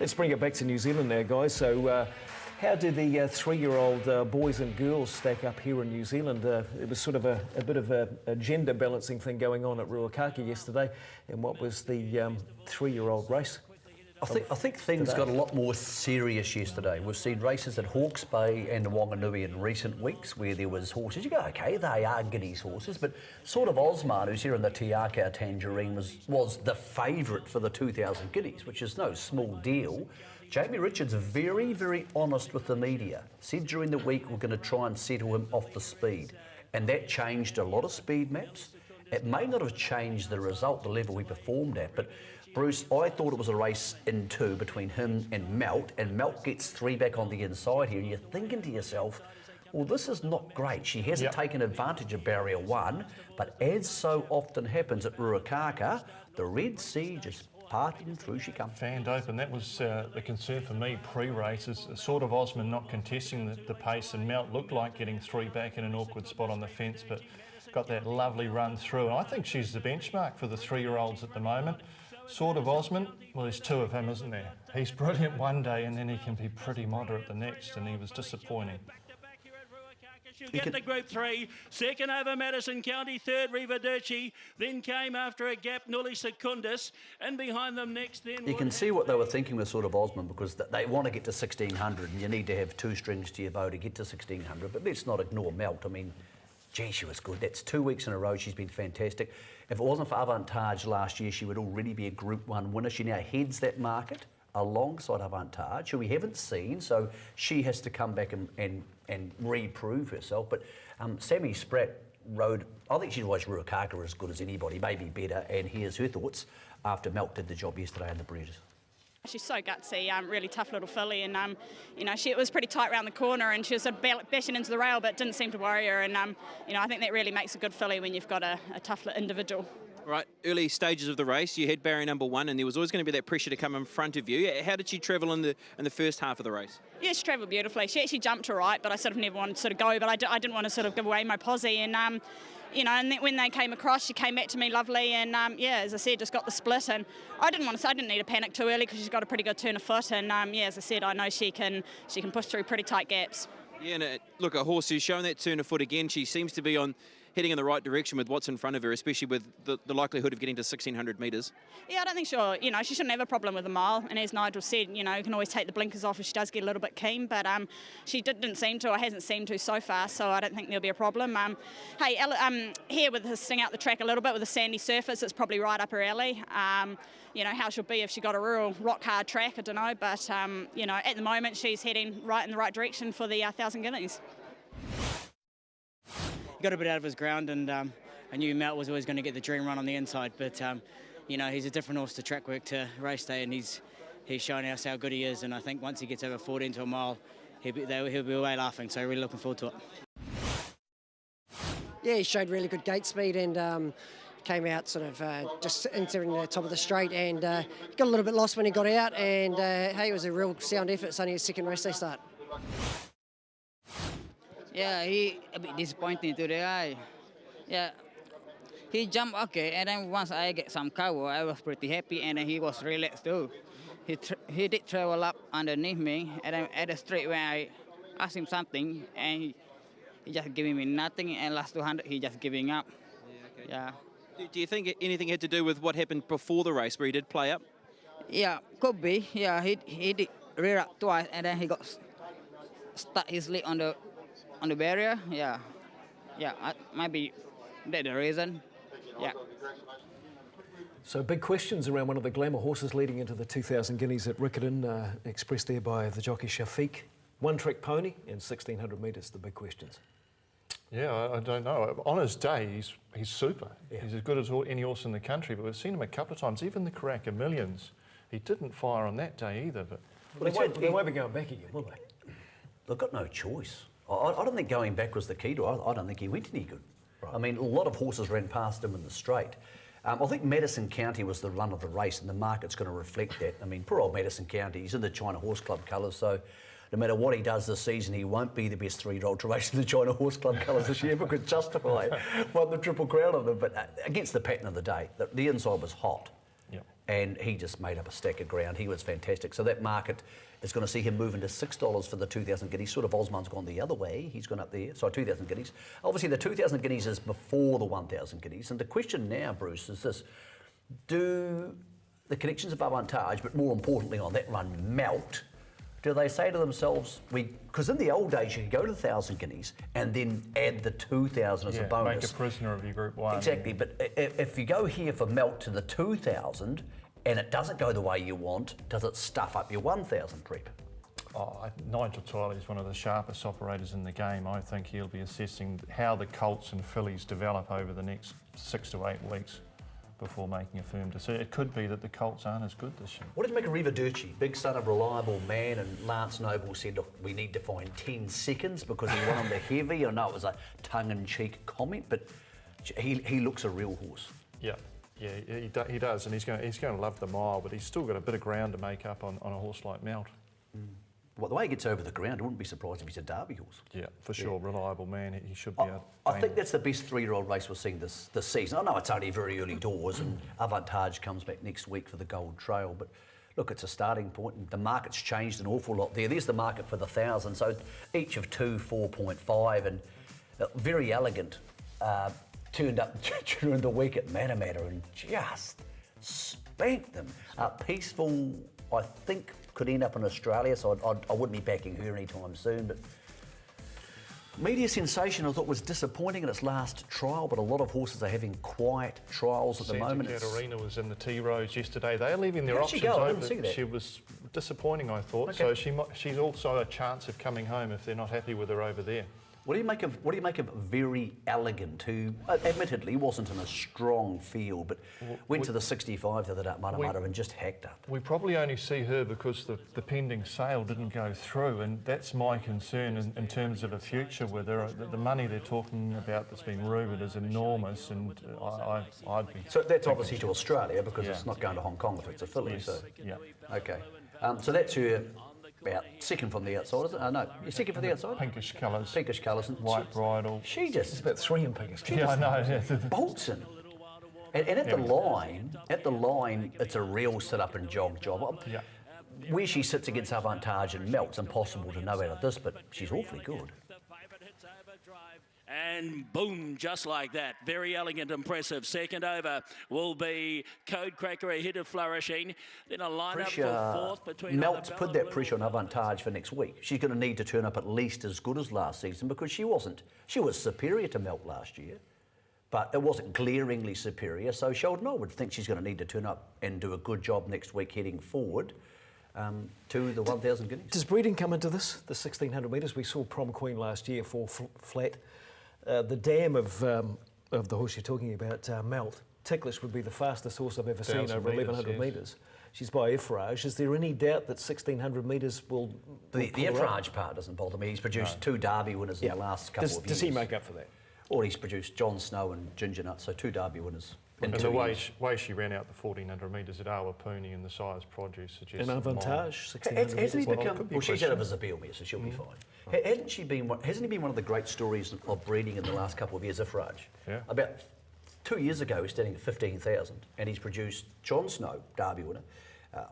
Let's bring it back to New Zealand now, guys. So how did the three-year-old boys and girls stack up here in New Zealand? It was sort of a bit of a gender balancing thing going on at Ruakaka yesterday in what was the three-year-old race. I think things got a lot more serious yesterday. We've seen races at Hawke's Bay and Wanganui in recent weeks where there was horses. You go, okay, they are Guineas horses, but sort of Osman, who's here in the Te Akau Tangerine, was the favourite for the 2000 Guineas, which is no small deal. Jamie Richards, very, very honest with the media, said during the week we're going to try and settle him off the speed. And that changed a lot of speed maps. It may not have changed the result, the level we performed at, but Bruce, I thought it was a race in two between him and Melt gets three back on the inside here, and you're thinking to yourself, well, this is not great. She hasn't taken advantage of barrier one, but as so often happens at Ruakaka, the Red Sea just parted and through she comes. Fanned open. That was the concern for me pre-race, is sort of Osman not contesting the pace, and Melt looked like getting three back in an awkward spot on the fence, but got that lovely run through. And I think she's the benchmark for the three-year-olds at the moment. Sort of Osman, well, there's two of him, isn't there? He's brilliant one day and then he can be pretty moderate the next, and he was disappointing. She'll get the Group 3. Second over Madison County. Third Rivaderci. Then came after a gap Nulli Secundus. And behind them next then... You can see what they were thinking with sort of Osman, because they want to get to 1600 and you need to have two strings to your bow to get to 1600. But let's not ignore Melt. I mean, gee, she was good. That's 2 weeks in a row. She's been fantastic. If it wasn't for Avantage last year, she would already be a Group 1 winner. She now heads that market alongside Avantage, who we haven't seen, so she has to come back and reprove herself. But Sammy Spratt rode, I think she's always Ruakaka as good as anybody, maybe better, and here's her thoughts after Melt did the job yesterday in the Breeders'. She's so gutsy, really tough little filly, and you know, it was pretty tight around the corner, and she was sort of bashing into the rail, but didn't seem to worry her. And you know, I think that really makes a good filly when you've got a tough individual. Right, early stages of the race, you had barrier number one, and there was always going to be that pressure to come in front of you. How did she travel in the first half of the race? Yeah, she travelled beautifully. She actually jumped to right, but I sort of never wanted to sort of go, but I didn't want to sort of give away my posse, and you know, and then when they came across, she came back to me lovely, and yeah, as I said, just got the split, and I didn't need to panic too early because she's got a pretty good turn of foot, and yeah, as I said, I know she can push through pretty tight gaps. Yeah, and look, a horse who's shown that turn of foot again. She seems to be heading in the right direction with what's in front of her, especially with the likelihood of getting to 1600 metres. Yeah, I don't think she shouldn't have a problem with a mile, and as Nigel said, you know, you can always take the blinkers off if she does get a little bit keen, but she didn't seem to, or hasn't seemed to so far, so I don't think there'll be a problem. Hey, here with her sting out the track a little bit with a sandy surface, it's probably right up her alley. You know, how she'll be if she got a real rock hard track, I don't know, but you know, at the moment she's heading right in the right direction for the 1000 Guineas. He got a bit out of his ground, and I knew Melt was always going to get the dream run on the inside, but you know, he's a different horse to track work to race day, and he's shown us how good he is, and I think once he gets over 14 to a mile, he'll be away laughing, so really looking forward to it. Yeah, he showed really good gate speed, and came out sort of just entering the top of the straight, and got a little bit lost when he got out, and hey, it was a real sound effort. It's only his second race day start. Yeah, he a bit disappointing today. Yeah, he jumped okay, and then once I get some cover, I was pretty happy, and then he was relaxed too. He did travel up underneath me, and then at the straight when I asked him something, and he just giving me nothing, and last 200 he just giving up. Yeah. Okay. Yeah. Do you think anything had to do with what happened before the race, where he did play up? Yeah, could be. Yeah, he did rear up twice, and then he got stuck his leg on the barrier. Yeah, maybe that's the reason. Yeah. So big questions around one of the glamour horses leading into the 2000 Guineas at Riccarton, expressed there by the jockey Shafiq. One-track pony and 1600 metres, the big questions. Yeah, I don't know. On his day, he's super. Yeah. He's as good as any horse in the country, but we've seen him a couple of times, even the Karaka Millions. He didn't fire on that day either. But they won't be going back again, will they? They've got no choice. I don't think going back was the key to it. I don't think he went any good. Right. I mean, a lot of horses ran past him in the straight. I think Madison County was the run of the race, and the market's going to reflect that. I mean, poor old Madison County, he's in the China Horse Club colours, so no matter what he does this season, he won't be the best three-year-old to race in the China Horse Club colours this year because Justify won the Triple Crown of them. But against the pattern of the day, the inside was hot. Yep. and he just made up a stack of ground. He was fantastic. So that market is going to see him moving to $6 for the 2,000 guineas. Sort of Osman's gone the other way. He's gone up there. So 2,000 guineas. Obviously, the 2,000 guineas is before the 1,000 guineas. And the question now, Bruce, is this. Do the connections of Avantage, but more importantly on that run, Melt, do they say to themselves, because in the old days you could go to 1,000 guineas and then add the 2,000 as a bonus. Make a prisoner of your Group 1. Exactly, but if you go here for Melt to the 2,000 and it doesn't go the way you want, does it stuff up your 1,000 prep? Nigel Tiley is one of the sharpest operators in the game. I think he'll be assessing how the colts and fillies develop over the next 6 to 8 weeks before making a firm decision. It could be that the colts aren't as good this year. What did you make of Riva Durci? Big son of Reliable Man, and Lance Noble said, look, we need to find 10 seconds because he won on the heavy. I know it was a tongue-in-cheek comment, but he looks a real horse. Yeah, he does, and he's going to love the mile, but he's still got a bit of ground to make up on a horse like Melt. Well, the way he gets over the ground, I wouldn't be surprised if he's a Derby horse. Yeah, for sure. Reliable Man, he should be I think that's the best 3-year-old race we've seen this season. I know it's only very early doors and Avantage comes back next week for the Gold Trail, but look, it's a starting point and the market's changed an awful lot there. There's the market for the 1,000, so each of 2, 4.5, and Very Elegant turned up during the week at Manamatta and just spanked them. Peaceful, I think, could end up in Australia, so I wouldn't be backing her anytime soon. But Media Sensation, I thought, was disappointing in its last trial, but a lot of horses are having quiet trials at the moment. Santa Catarina was in the T-Rose yesterday. They're leaving their How'd she options go? I open. didn't see that. She was disappointing, I thought. Okay. So she's also a chance of coming home if they're not happy with her over there. What do you make of Very Elegant, who admittedly wasn't in a strong field, but went to the 65 the other day at Manamatta and just hacked up? We probably only see her because the pending sale didn't go through, and that's my concern in terms of a future with her. The money they're talking about that's been rumoured is enormous, and I'd be... So that's obviously to Australia because it's not going to Hong Kong if it's a filly. Yes. So. Yeah. Okay. So that's her about second from the outside, is it? No, you're second from the outside? Pinkish colours. Pinkish colours. White bridle. She just... It's about 3 in pinkish. Yeah, I know. Yeah. bolts in. And at the line, it's a real sit-up and jog job. Yeah. Where she sits against Avantage and Melt's impossible to know out of this, but she's awfully good. And boom, just like that. Very Elegant, impressive. Second over will be Code Cracker ahead of Flourishing. Then a lineup for fourth between... Melt's put that pressure on Avantage for next week. She's going to need to turn up at least as good as last season because she wasn't. She was superior to Melt last year, but it wasn't glaringly superior. So Sheldon, I would think she's going to need to turn up and do a good job next week heading forward to the 1,000 guineas. Does breeding come into this, the 1,600 metres? We saw Prom Queen last year, 4 flat. The dam of the horse you're talking about, Melt, Ticklish would be the fastest horse I've ever seen over 1,100 metres. She's by Effrage. Is there any doubt that 1,600 metres will The Effrage part doesn't bother me. He's produced 2 Derby winners in the last couple of years. Does he make up for that? Or he's produced John Snow and Ginger Nut, so 2 Derby winners. And the way she ran out the 1,400 metres at Awapuni and the size produce suggests... An Avantage, 1,600 Hasn't he metres. become... Well, she's out of Isabel Mare, so she'll be fine. Hasn't he been one of the great stories of breeding in the last couple of years, Effrage? Yeah. About 2 years ago, he was standing at 15,000, and he's produced John Snow, Derby winner,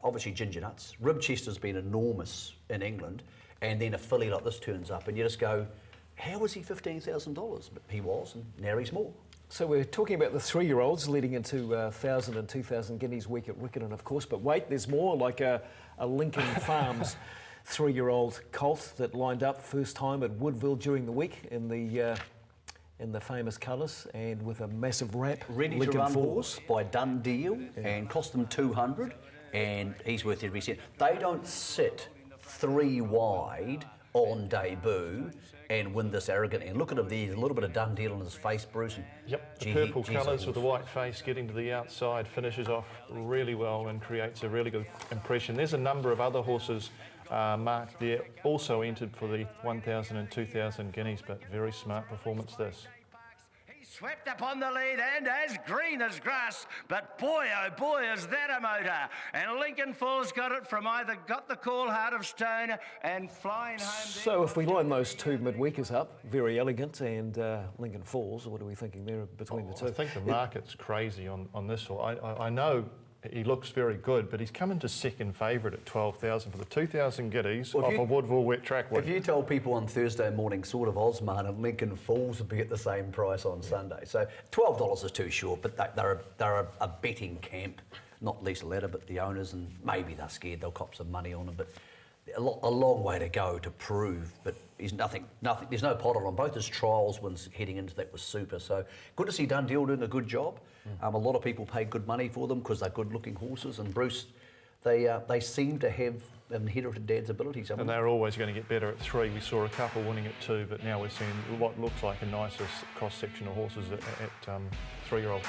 obviously Ginger Nuts. Ribchester's been enormous in England, and then a filly like this turns up, and you just go, how was he $15,000? But he was, and now he's more. So we're talking about the 3-year-olds leading into 1,000 and 2,000 guineas week at Riccarton, of course. But wait, there's more, like a Lincoln Farms 3-year-old colt that lined up first time at Woodville during the week in the famous colours and with a massive wrap. Ready Lincoln to run Falls horse by done deal and cost them 200, and he's worth every cent. They don't sit 3 wide on debut and win this arrogantly. And look at him there, a little bit of done deal on his face, Bruce. And Yep, the purple colours with the white face getting to the outside finishes off really well and creates a really good impression. There's a number of other horses marked there, also entered for the 1,000 and 2,000 guineas, but very smart performance this. Swept up on the lead and as green as grass, but boy, oh boy, is that a motor. And Lincoln Falls got it from either Got the Call, Heart of Stone, and Flying Home. So if we line those 2 midweekers up, Very Elegant and Lincoln Falls, what are we thinking there between the two? I think the market's crazy on this one. I know he looks very good, but he's coming to second favourite at 12,000 for the 2,000 Giddies Well, off a Woodville wet track win. If you told people on Thursday morning sort of Osman and Lincoln Falls would be at the same price on Sunday. So $12 is too short, but they're a betting camp, not least Letter, but the owners, and maybe they're scared they'll cop some money on them. But a long way to go to prove, but he's nothing. There's no pot on both his trials wins heading into that was super. So good to see Dundee doing a good job. A lot of people paid good money for them because they're good-looking horses. And Bruce, they seem to have inherited Dad's abilities. And they're always going to get better at 3. We saw a couple winning at 2, but now we're seeing what looks like a nicer cross-section of horses at 3-year-old.